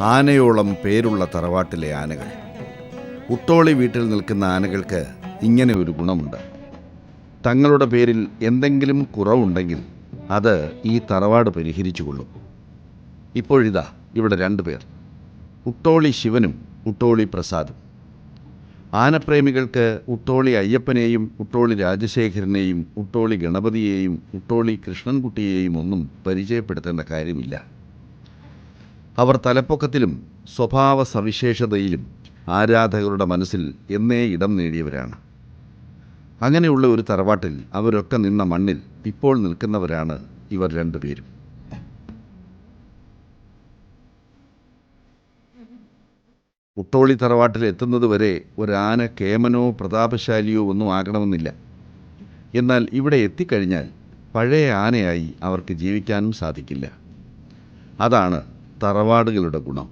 ആനയോളം പേരുള്ള തറവാട്ടിലെ ആനകൾ. ഉട്ടോളി വീട്ടിൽ നിൽക്കുന്ന ആനകൾക്ക് ഇങ്ങനെ ഒരു ഗുണമുണ്ട്. തങ്ങളുടെ പേരിൽ എന്തെങ്കിലും കുറവുണ്ടെങ്കിൽ അത് ഈ തറവാട് പരിഹരിച്ചുകൊള്ളും. ഇപ്പോഴിതാ ഇവിടെ രണ്ടുപേർ, ഉട്ടോളി ശിവനും ഉട്ടോളി പ്രസാദും. ആനപ്രേമികൾക്ക് ഉട്ടോളി അയ്യപ്പനെയും ഉട്ടോളി രാജശേഖരനെയും ഉട്ടോളി ഗണപതിയെയും ഉട്ടോളി കൃഷ്ണൻകുട്ടിയെയും ഒന്നും പരിചയപ്പെടുത്തേണ്ട കാര്യമില്ല. അവർ തലപ്പൊക്കത്തിലും സ്വഭാവ സവിശേഷതയിലും ആരാധകരുടെ മനസ്സിൽ എന്നേ ഇടം നേടിയവരാണ്. അങ്ങനെയുള്ള ഒരു തറവാട്ടിൽ അവരൊക്കെ നിന്ന മണ്ണിൽ ഇപ്പോൾ നിൽക്കുന്നവരാണ് ഇവർ രണ്ടുപേരും. ഉട്ടോളി തറവാട്ടിൽ എത്തുന്നതുവരെ ഒരാന കേമനോ പ്രതാപശാലിയോ ഒന്നും ആകണമെന്നില്ല. എന്നാൽ ഇവിടെ എത്തിക്കഴിഞ്ഞാൽ പഴയ ആനയായി അവർക്ക് ജീവിക്കാനും സാധിക്കില്ല. അതാണ് തറവാടുകളുടെ ഗുണം.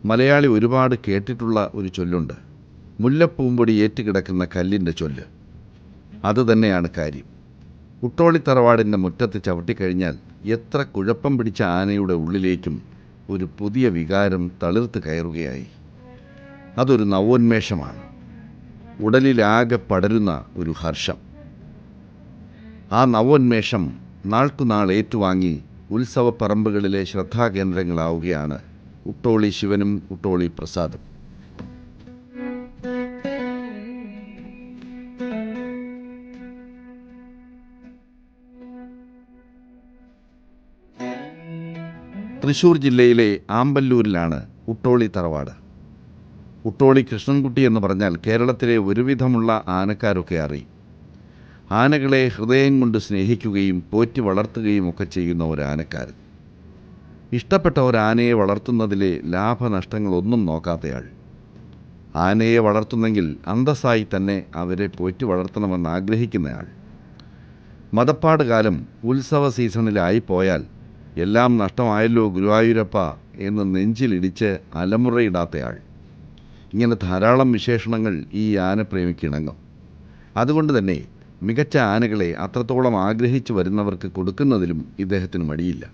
മലയാളി ഒരുപാട് കേട്ടിട്ടുള്ള ഒരു ചൊല്ലുണ്ട്, മുല്ലപ്പൂമ്പൊടി ഏറ്റുകിടക്കുന്ന കല്ലിൻ്റെ ചൊല്ല്. അതുതന്നെയാണ് കാര്യം. ഉട്ടോളി തറവാടിൻ്റെ മുറ്റത്ത് ചവിട്ടിക്കഴിഞ്ഞാൽ എത്ര കുഴപ്പം പിടിച്ച ആനയുടെ ഉള്ളിലേക്കും ഒരു പുതിയ വികാരം തളിർത്ത് കയറുകയായി. അതൊരു നവോന്മേഷമാണ്, ഉടലിലാകെ പടരുന്ന ഒരു ഹർഷം. ആ നവോന്മേഷം നാൾക്കുനാൾ ഏറ്റുവാങ്ങി ഉത്സവപ്പറമ്പുകളിലെ ശ്രദ്ധാകേന്ദ്രങ്ങളാവുകയാണ് ഉട്ടോളി ശിവനും ഉട്ടോളി പ്രസാദും. തൃശ്ശൂർ ജില്ലയിലെ ആമ്പല്ലൂരിലാണ് ഉട്ടോളി തറവാട്. ഉട്ടോളി കൃഷ്ണൻകുട്ടി എന്ന് പറഞ്ഞാൽ കേരളത്തിലെ ഒരുവിധമുള്ള ആനക്കാരൊക്കെ അറിയും. ആനകളെ ഹൃദയം കൊണ്ട് സ്നേഹിക്കുകയും പോറ്റി വളർത്തുകയും ഒക്കെ ചെയ്യുന്ന ഒരു ആനക്കാരൻ. ഇഷ്ടപ്പെട്ട ഒരു ആനയെ വളർത്തുന്നതിലെ ലാഭനഷ്ടങ്ങളൊന്നും നോക്കാത്തയാൾ. ആനയെ വളർത്തുന്നെങ്കിൽ അന്തസ്സായി തന്നെ അവരെ പോറ്റി വളർത്തണമെന്ന് ആഗ്രഹിക്കുന്നയാൾ. മദപ്പാട് കാലം ഉത്സവ സീസണിലായി പോയാൽ എല്ലാം നഷ്ടമായല്ലോ ഗുരുവായൂരപ്പ എന്ന് നെഞ്ചിലിടിച്ച് അലമുറയിടാത്തയാൾ. ഇങ്ങനെ ധാരാളം വിശേഷണങ്ങൾ ഈ ആനപ്രേമിക്ക് ഇണങ്ങും. അതുകൊണ്ട് തന്നെ മികച്ച ആനകളെ അത്രത്തോളം ആഗ്രഹിച്ചു വരുന്നവർക്ക് കൊടുക്കുന്നതിലും ഇദ്ദേഹത്തിന് മടിയില്ല.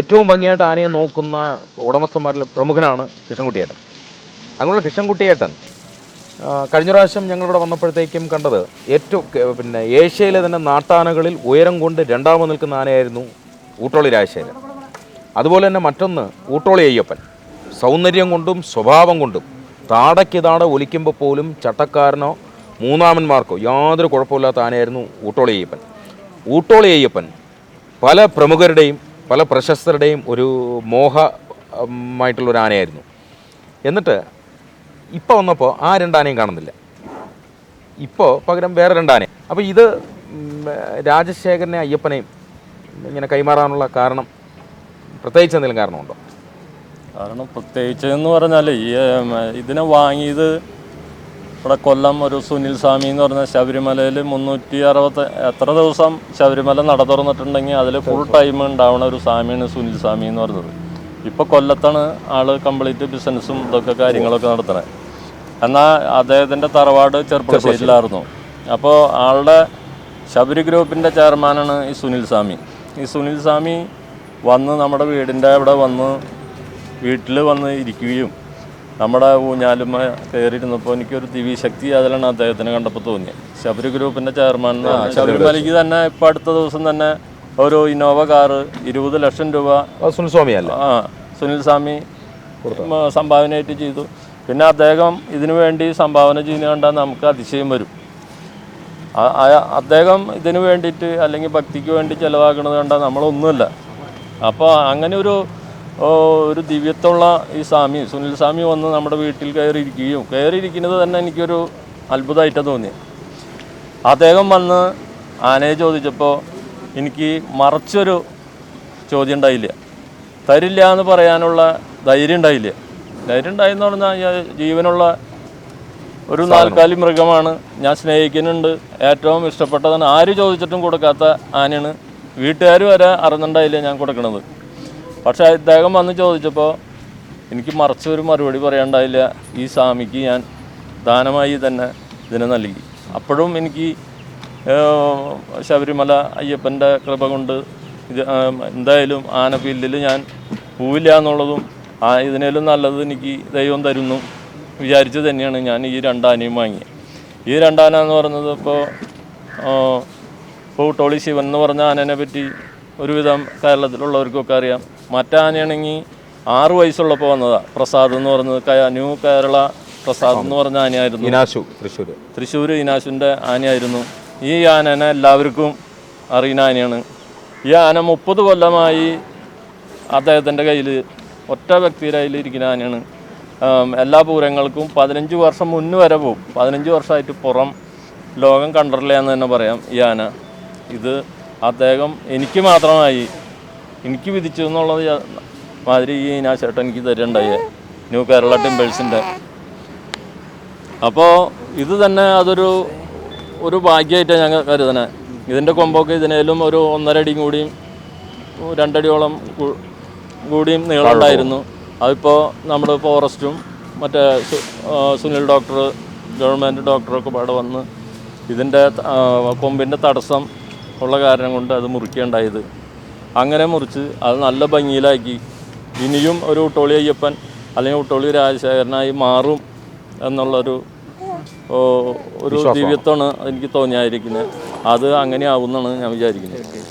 ഏറ്റവും ഭംഗിയായിട്ട് ആനയെ നോക്കുന്ന ഉടമസ്ഥന്മാരിൽ പ്രമുഖനാണ് കൃഷ്ണൻകുട്ടിയേട്ടൻ. അങ്ങനെയുള്ള കൃഷ്ണൻകുട്ടിയേട്ടൻ കഴിഞ്ഞ പ്രാവശ്യം ഞങ്ങളിവിടെ വന്നപ്പോഴത്തേക്കും കണ്ടത് ഏറ്റവും ഏഷ്യയിലെ തന്നെ നാട്ടാനകളിൽ ഉയരം കൊണ്ട് രണ്ടാമത് നിൽക്കുന്ന ആനയായിരുന്നു ഊട്ടോളി രാജശേഖരൻ. അതുപോലെ തന്നെ മറ്റൊന്ന് ഊട്ടോളി അയ്യപ്പൻ. സൗന്ദര്യം കൊണ്ടും സ്വഭാവം കൊണ്ടും താടയ്ക്ക് താട ഒലിക്കുമ്പോൾ പോലും ചട്ടക്കാരനോ മൂന്നാമന്മാർക്കോ യാതൊരു കുഴപ്പമില്ലാത്ത ആനയായിരുന്നു ഊട്ടോളി അയ്യപ്പൻ. ഊട്ടോളി അയ്യപ്പൻ പല പ്രമുഖരുടെയും പല പ്രശസ്തരുടെയും ഒരു മോഹമായിട്ടുള്ളൊരു ആനയായിരുന്നു. എന്നിട്ട് ഇപ്പോൾ വന്നപ്പോൾ ആ രണ്ടാനയും കാണുന്നില്ല. ഇപ്പോൾ പകരം വേറെ രണ്ടാനയും. അപ്പോൾ ഇത് രാജശേഖരനെ അയ്യപ്പനെയും ഇങ്ങനെ കൈമാറാനുള്ള കാരണം പ്രത്യേകിച്ച് എന്തെങ്കിലും കാരണമുണ്ടോ? കാരണം പ്രത്യേകിച്ച് എന്ന് പറഞ്ഞാൽ ഇതിനെ വാങ്ങിയത് ഇവിടെ കൊല്ലം ഒരു സുനിൽ സ്വാമി എന്ന് പറഞ്ഞ ശബരിമലയിൽ 360 എത്ര ദിവസം ശബരിമല നട തുറന്നിട്ടുണ്ടെങ്കിൽ അതിൽ ഫുൾ ടൈം ഉണ്ടാവുന്ന ഒരു സ്വാമിയാണ് സുനിൽ സ്വാമി എന്ന് പറഞ്ഞത്. ഇപ്പോൾ കൊല്ലത്താണ് ആൾ കംപ്ലീറ്റ് ബിസിനസ്സും ഇതൊക്കെ കാര്യങ്ങളൊക്കെ നടത്തണത്. എന്നാൽ അദ്ദേഹത്തിൻ്റെ തറവാട് ചെറുപ്പശ്ശേരിയിലായിരുന്നു. അപ്പോൾ ആളുടെ ശബരി ഗ്രൂപ്പിൻ്റെ ചെയർമാനാണ് ഈ സുനിൽ സ്വാമി. ഈ സുനിൽ സ്വാമി വന്ന് നമ്മുടെ വീടിൻ്റെ അവിടെ വന്ന് വീട്ടിൽ വന്ന് ഇരിക്കുകയും നമ്മുടെ ഊഞ്ഞാലുമ കയറിയിരുന്നപ്പോൾ എനിക്കൊരു ദിവ്യശക്തി അതിലാണ് അദ്ദേഹത്തിനെ കണ്ടപ്പോൾ തോന്നിയത്. ശബരി ഗ്രൂപ്പിൻ്റെ ചെയർമാൻ ശബരിമലയ്ക്ക് തന്നെ ഇപ്പോൾ അടുത്ത ദിവസം തന്നെ ഒരു ഇന്നോവ കാറ് 20 ലക്ഷം രൂപ സുനിൽ സ്വാമി അല്ല സുനിൽ സ്വാമി സംഭാവനയായിട്ട് ചെയ്തു. പിന്നെ അദ്ദേഹം ഇതിനു വേണ്ടി സംഭാവന ചെയ്യുന്നത് കണ്ടാൽ നമുക്ക് അതിശയം വരും. അദ്ദേഹം ഇതിനു വേണ്ടിയിട്ട് അല്ലെങ്കിൽ ഭക്തിക്ക് വേണ്ടി ചിലവാക്കുന്നത് കണ്ടാൽ നമ്മളൊന്നുമില്ല. അപ്പോൾ അങ്ങനെ ഒരു ദിവ്യത്വമുള്ള ഈ സ്വാമി സുനിൽ സ്വാമി വന്ന് നമ്മുടെ വീട്ടിൽ കയറിയിരിക്കുന്നത് തന്നെ എനിക്കൊരു അത്ഭുതമായിട്ടാണ് തോന്നിയത്. അദ്ദേഹം വന്ന് ആനയെ ചോദിച്ചപ്പോൾ എനിക്ക് മറച്ചൊരു ചോദ്യം ഉണ്ടായില്ല. തരില്ല എന്ന് പറയാനുള്ള ധൈര്യം ഉണ്ടായില്ല. ധൈര്യം ഉണ്ടായെന്ന് പറഞ്ഞാൽ ജീവനുള്ള ഒരു നാൽക്കാലി മൃഗമാണ്, ഞാൻ സ്നേഹിക്കുന്നുണ്ട്, ഏറ്റവും ഇഷ്ടപ്പെട്ടതാണ്, ആര് ചോദിച്ചിട്ടും കൊടുക്കാത്ത ആനയാണ്. വീട്ടുകാർ വരെ അറിഞ്ഞിട്ടുണ്ടായില്ല ഞാൻ കൊടുക്കണത്. പക്ഷേ അദ്ദേഹം വന്ന് ചോദിച്ചപ്പോൾ എനിക്ക് മറച്ചൊരു മറുപടി പറയാനുണ്ടായില്ല. ഈ സ്വാമിക്ക് ഞാൻ ദാനമായി തന്നെ ഇതിനെ നൽകി. അപ്പോഴും എനിക്ക് ശബരിമല അയ്യപ്പൻ്റെ കൃപ കൊണ്ട് ഇത് എന്തായാലും ആന ഫീൽഡിൽ ഞാൻ പോവില്ല എന്നുള്ളതും ഇതിനേലും നല്ലത് എനിക്ക് ദൈവം തരുന്നു വിചാരിച്ച് തന്നെയാണ് ഞാൻ ഈ 2 ആനയും വാങ്ങിയത്. ഈ 2 ആന എന്ന് പറയുന്നത് ഇപ്പോൾ ഉട്ടോളി ശിവൻ എന്ന് പറഞ്ഞ ആനേനെ പറ്റി ഒരുവിധം കേരളത്തിലുള്ളവർക്കൊക്കെ അറിയാം. മറ്റാനയാണെങ്കിൽ 6 വയസ്സുള്ളപ്പോൾ വന്നതാണ്. പ്രസാദ് എന്ന് പറയുന്നത് ന്യൂ കേരള പ്രസാദ് എന്ന് പറഞ്ഞ ആനയായിരുന്നു. ഇനാശു തൃശ്ശൂർ ഇനാശുവിൻ്റെ ആനയായിരുന്നു. ഈ ആനനെ എല്ലാവർക്കും അറിയുന്ന ആനയാണ്. ഈ ആന 30 കൊല്ലമായി അദ്ദേഹത്തിൻ്റെ കയ്യിൽ, ഒറ്റ വ്യക്തിയുടെ കയ്യിൽ ഇരിക്കുന്ന ആനയാണ്. എല്ലാ പൂരങ്ങൾക്കും 15 വർഷം മുന്നേ വരെ പോകും. 15 വർഷമായിട്ട് പുറം ലോകം കണ്ടിട്ടില്ല എന്ന് തന്നെ പറയാം ഈ ആന. ഇത് അദ്ദേഹം എനിക്ക് വിധിച്ചു എന്നുള്ളത് മാതിരി ഈ ഇനാശേട്ടൻ എനിക്ക് തരുന്നുണ്ടായി ന്യൂ കേരള ടിമ്പേഴ്സിൻ്റെ. അപ്പോൾ ഇത് തന്നെ ഒരു ഭാഗ്യമായിട്ടാണ് ഞങ്ങൾ കരുതണേ. ഇതിൻ്റെ കൊമ്പൊക്കെ ഇതിനേലും ഒരു 1.5 അടി കൂടിയും 2 അടിയോളം കൂടിയും നീളമുണ്ടായിരുന്നു. അതിപ്പോൾ നമ്മുടെ ഫോറസ്റ്റും മറ്റേ സുനിൽ ഡോക്ടർ, ഗവൺമെൻറ് ഡോക്ടറൊക്കെ പാടെ വന്ന് ഇതിൻ്റെ കൊമ്പിൻ്റെ തടസ്സം ഉള്ള കാരണം കൊണ്ട് അത് മുറിക്കുകയുണ്ടായത്. അങ്ങനെ മുറിച്ച് അത് നല്ല ഭംഗിയിലാക്കി ഇനിയും ഒരു ഉട്ടോളി അയ്യപ്പൻ അല്ലെങ്കിൽ ഉട്ടോളി രാജശേഖരനായി മാറും എന്നുള്ളൊരു ദിവ്യത്വമാണ് എനിക്ക് തോന്നിയായിരിക്കുന്നത്. അത് അങ്ങനെ ആവുമെന്നാണ് ഞാൻ വിചാരിക്കുന്നത്.